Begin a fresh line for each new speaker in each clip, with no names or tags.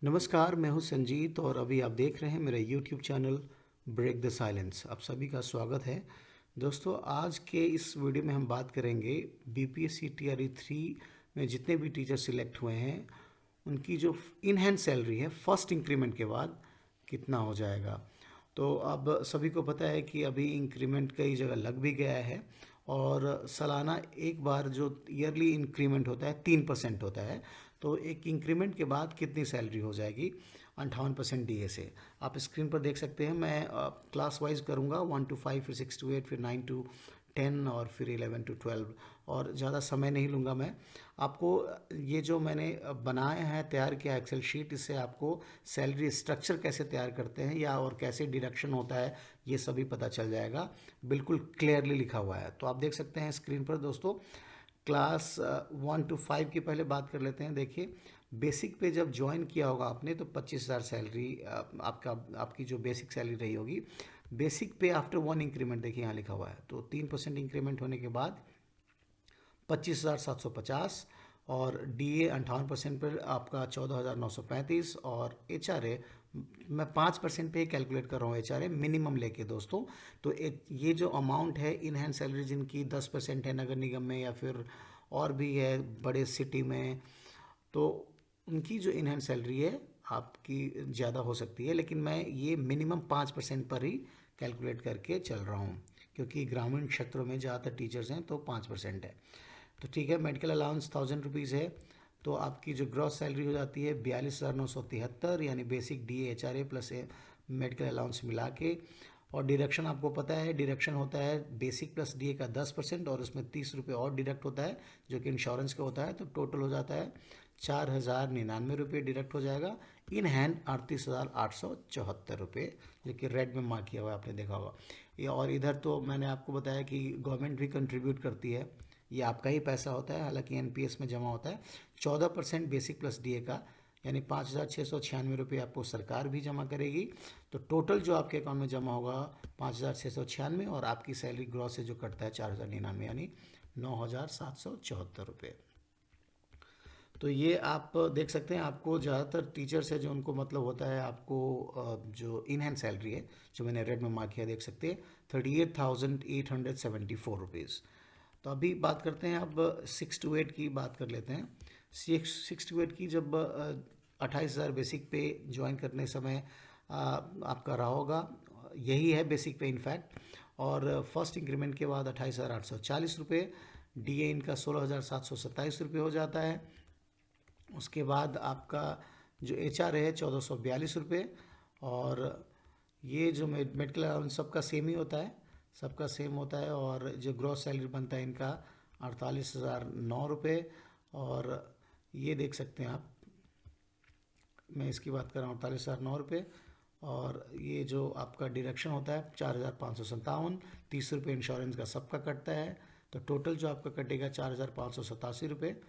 नमस्कार, मैं हूं संजीत और अभी आप देख रहे हैं मेरा YouTube channel break the silence. आप सभी का स्वागत है। दोस्तों, आज के इस वीडियो में हम बात करेंगे बीपीएससी टीआरई 3 में जितने भी टीचर सिलेक्ट हुए हैं उनकी जो इन हैंड सैलरी है फर्स्ट इंक्रीमेंट के बाद कितना हो जाएगा। तो अब सभी को पता है कि अभी इंक्रीमेंट कई जगह लग भी गया है और सालाना एक बार जो ईयरली इंक्रीमेंट होता है 3% होता है। तो एक इंक्रीमेंट के बाद कितनी सैलरी हो जाएगी 58% डीए से आप स्क्रीन पर देख सकते हैं। मैं क्लास वाइज करूँगा 1 to 5, फिर 6 to 8, फिर 9 to 10 और फिर 11 to 12 और ज़्यादा समय नहीं लूँगा। मैं आपको ये जो मैंने बनाया है, तैयार किया एक्सेल शीट, इससे आपको सैलरी स्ट्रक्चर कैसे तैयार करते हैं या और कैसे डिडक्शन होता है ये सभी पता चल जाएगा। बिल्कुल क्लियरली लिखा हुआ है। तो आप देख सकते हैं स्क्रीन पर। दोस्तों, क्लास 1 to 5 की पहले बात कर लेते हैं। देखिए, बेसिक पे जब ज्वाइन किया होगा आपने तो 25,000 सैलरी आपकी जो बेसिक सैलरी रही होगी। बेसिक पे आफ्टर 1 इंक्रीमेंट, देखिए यहाँ लिखा हुआ है, तो 3% इंक्रीमेंट होने के बाद 25,750 और डीए 58% पर आपका 14,935 और एचआरए मैं 5% पे ही कैलकुलेट कर रहा हूँ एचआरए मिनिमम लेके। दोस्तों, तो ये जो अमाउंट है इन हैंड सैलरी जिनकी 10% है नगर निगम में या फिर और भी है बड़े सिटी में, तो उनकी जो इन हैंड सैलरी है आपकी ज़्यादा हो सकती है, लेकिन मैं ये मिनिमम 5% पर ही कैलकुलेट करके चल रहा हूँ क्योंकि ग्रामीण क्षेत्रों में ज़्यादातर टीचर्स हैं तो 5% है। तो ठीक है, मेडिकल अलाउंस 1000 रुपीज़ है तो आपकी जो ग्रॉस सैलरी हो जाती है 42,973, यानी basic D H R A plus medical allowance मिला के। और डिडक्शन आपको पता है, डिडक्शन होता है बेसिक प्लस डीए का 10% और उसमें 30 रुपये और डिडक्ट होता है जो कि इंश्योरेंस का होता है। तो टोटल हो जाता है 4,099 रुपये डिडक्ट हो जाएगा। इन हैंड 38,874 रुपये, जो कि रेड में मार्क किया हुआ है, आपने देखा होगा ये। और इधर तो मैंने आपको बताया कि गवर्नमेंट भी कंट्रीब्यूट करती है, ये आपका ही पैसा होता है, हालांकि एनपीएस में जमा होता है। 14% बेसिक प्लस डीए का, यानी 5,696 रुपये आपको सरकार भी जमा करेगी। तो टोटल जो आपके अकाउंट में जमा होगा 5,696 और आपकी सैलरी ग्रॉस से जो कटता है 4,099, यानी 9,774 रुपये। तो ये आप देख सकते हैं। आपको ज़्यादातर टीचर्स है जो उनको मतलब होता है, आपको जो इन हैंड सैलरी है जो मैंने रेड में मार्क किया देख सकते हैं 38,874 रुपीज़। तो अभी बात करते हैं, अब 6 to 8 की बात कर लेते हैं। 6 to 8 की जब 28,000 बेसिक पे ज्वाइन करने समय आपका रहा होगा, यही है बेसिक पे इनफैक्ट। और फर्स्ट इंक्रीमेंट के बाद 28,840 रुपये, डीए इनका 16,727 रुपये हो जाता है। उसके बाद आपका जो एचआर है 1,442 रुपये। और ये जो मेडिकल अलाउंस सबका सेम ही होता है, सबका सेम होता है। और जो ग्रॉस सैलरी बनता है इनका 48,009 रुपये। और ये देख सकते हैं आप, मैं इसकी बात कर रहा हूँ 48,009 रुपये। और ये जो आपका डिडक्शन होता है 4,557, 30 रुपये इंश्योरेंस का सबका कटता है। तो टोटल जो आपका कटेगा 4,587 रुपये।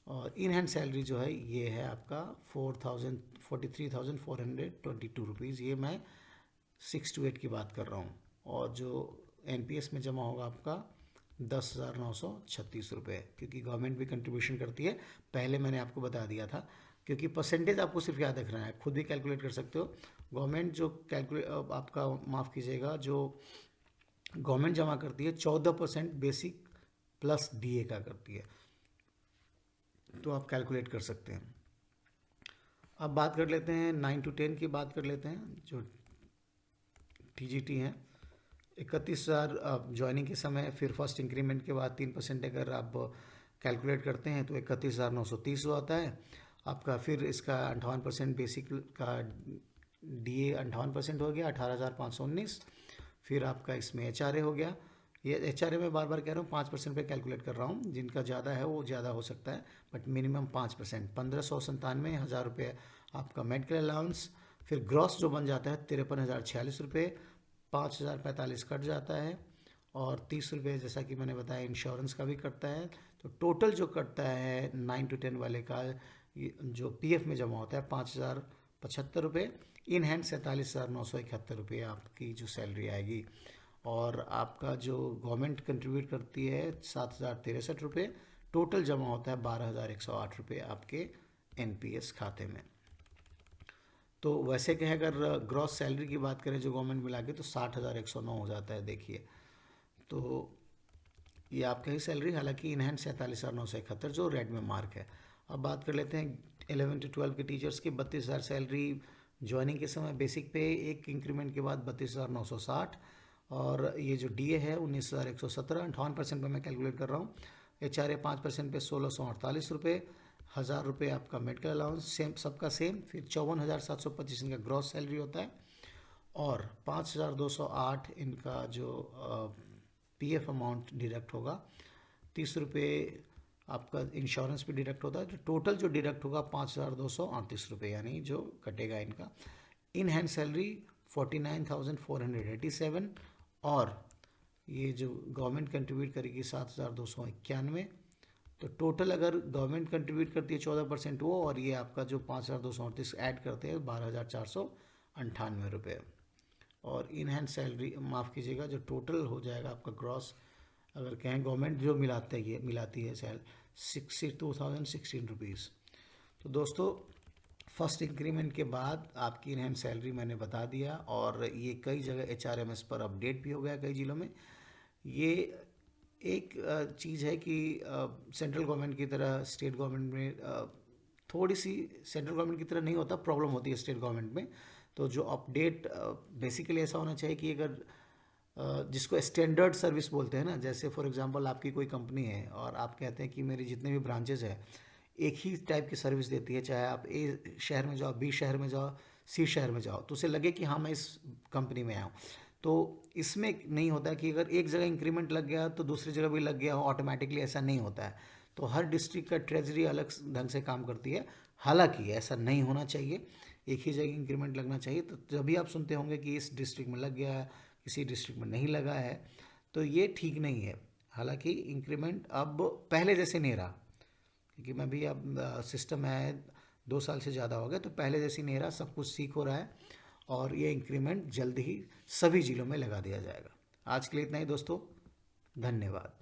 और इन हैंड सैलरी जो है ये है आपका 43,422 रुपीज़। ये मैं 6 to 8 की बात कर रहा हूँ। और जो एनपीएस में जमा होगा आपका 10,936 रुपये, क्योंकि गवर्नमेंट भी कंट्रीब्यूशन करती है, पहले मैंने आपको बता दिया था। क्योंकि परसेंटेज आपको सिर्फ याद रखना है, खुद भी कैलकुलेट कर सकते हो। गवर्नमेंट जो कैलकुलेट आपका माफ़ कीजिएगा, जो गवर्नमेंट जमा करती है 14% बेसिक प्लस डीए का करती है, तो आप कैलकुलेट कर सकते हैं। अब बात कर लेते हैं 9 to 10 की बात कर लेते हैं। जो टीजीटी हैं 31,000 ज्वाइनिंग के समय, फिर फर्स्ट इंक्रीमेंट के बाद 3% अगर आप कैलकुलेट करते हैं तो 31,930 आता है आपका। फिर इसका 58% बेसिक का डीए 58% हो गया 18,519। फिर आपका इसमें एचआरए हो गया। ये एचआरए में बार बार कह रहा हूँ 5% पे कैलकुलेट कर रहा हूँ, जिनका ज़्यादा है वो ज़्यादा हो सकता है, बट मिनिमम 5%। 1,597 आपका मेडिकल अलाउंस। फिर ग्रॉस जो बन जाता है 53,046 रुपये, 5,045 कट जाता है। और 30 रुपये जैसा कि मैंने बताया इंश्योरेंस का भी कटता है। तो टोटल जो कटता है 9 to 10 वाले का जो पीएफ में जमा होता है 5,075 रुपये। इन हैंड 47,971 रुपये आपकी जो सैलरी आएगी। और आपका जो गवर्नमेंट कंट्रीब्यूट करती है 7,063 रुपये। टोटल जमा होता है 12,108 रुपये आपके एनपीएस खाते में। तो वैसे कहें अगर ग्रॉस सैलरी की बात करें जो गवर्नमेंट मिला के, तो 60,109 हो जाता है। देखिए, तो ये आपका ही सैलरी, हालांकि इन हैंड 47,971 जो रेड में मार्क है। अब बात कर लेते हैं 11 to 12 के टीचर्स की। 32,000 सैलरी ज्वाइनिंग के समय बेसिक पे, एक इंक्रीमेंट के बाद 32,960। और ये जो डीए है 19,117, 58% पर मैं कैलकुलेट कर रहा हूँ। HRA 5% पे 1,648 रुपये। 1,000 रुपये आपका मेडिकल अलाउंस, सेम सबका सेम। फिर 54,725 इनका ग्रॉस सैलरी होता है। और 5,208 इनका जो पीएफ अमाउंट डिडक्ट होगा। 30 रुपये आपका इंश्योरेंस भी डिडक्ट होता है। तो टोटल जो डिडक्ट होगा 5,238 रुपये, यानी जो कटेगा इनका। In hand salary 49,487। और ये जो गवर्नमेंट कंट्रीब्यूट करेगी 7,291। तो टोटल अगर गवर्नमेंट कंट्रीब्यूट करती है 14% वो, और ये आपका जो 5,238 ऐड करते हैं 12,498 रुपये। और इन हैंड सैलरी, माफ़ कीजिएगा, जो टोटल हो जाएगा आपका ग्रॉस, अगर कहें गवर्नमेंट जो मिलाती है 62,016 रुपीज़। तो दोस्तों, फर्स्ट इंक्रीमेंट के बाद आपकी इन हैंड सैलरी मैंने बता दिया, और ये कई जगह HRMS पर अपडेट भी हो गया कई ज़िलों में। ये एक चीज़ है कि सेंट्रल गवर्नमेंट की तरह स्टेट गवर्नमेंट में थोड़ी सी सेंट्रल गवर्नमेंट की तरह नहीं होता, प्रॉब्लम होती है स्टेट गवर्नमेंट में। तो जो अपडेट बेसिकली ऐसा होना चाहिए कि अगर जिसको स्टैंडर्ड सर्विस बोलते हैं ना, जैसे फॉर एग्जांपल आपकी कोई कंपनी है और आप कहते हैं कि मेरी जितने भी ब्रांचेज है एक ही टाइप की सर्विस देती है, चाहे आप ए शहर में जाओ, बी शहर में जाओ, सी शहर में जाओ, तो उसे लगे कि हाँ मैं इस कंपनी में आया हूँ। तो इसमें नहीं होता कि अगर एक जगह इंक्रीमेंट लग गया तो दूसरी जगह भी लग गया हो ऑटोमेटिकली, ऐसा नहीं होता है। तो हर डिस्ट्रिक्ट का ट्रेजरी अलग ढंग से काम करती है। हालांकि ऐसा नहीं होना चाहिए, एक ही जगह इंक्रीमेंट लगना चाहिए। तो जब भी आप सुनते होंगे कि इस डिस्ट्रिक्ट में लग गया है, किसी डिस्ट्रिक्ट में नहीं लगा है, तो ये ठीक नहीं है। हालांकि इंक्रीमेंट अब पहले जैसे नहीं रहा, क्योंकि मैं भी अब सिस्टम है 2 साल से ज़्यादा हो गया, तो पहले जैसी नहीं रहा, सब कुछ सीख हो रहा है। और ये इंक्रीमेंट जल्द ही सभी ज़िलों में लगा दिया जाएगा। आज के लिए इतना ही दोस्तों, धन्यवाद।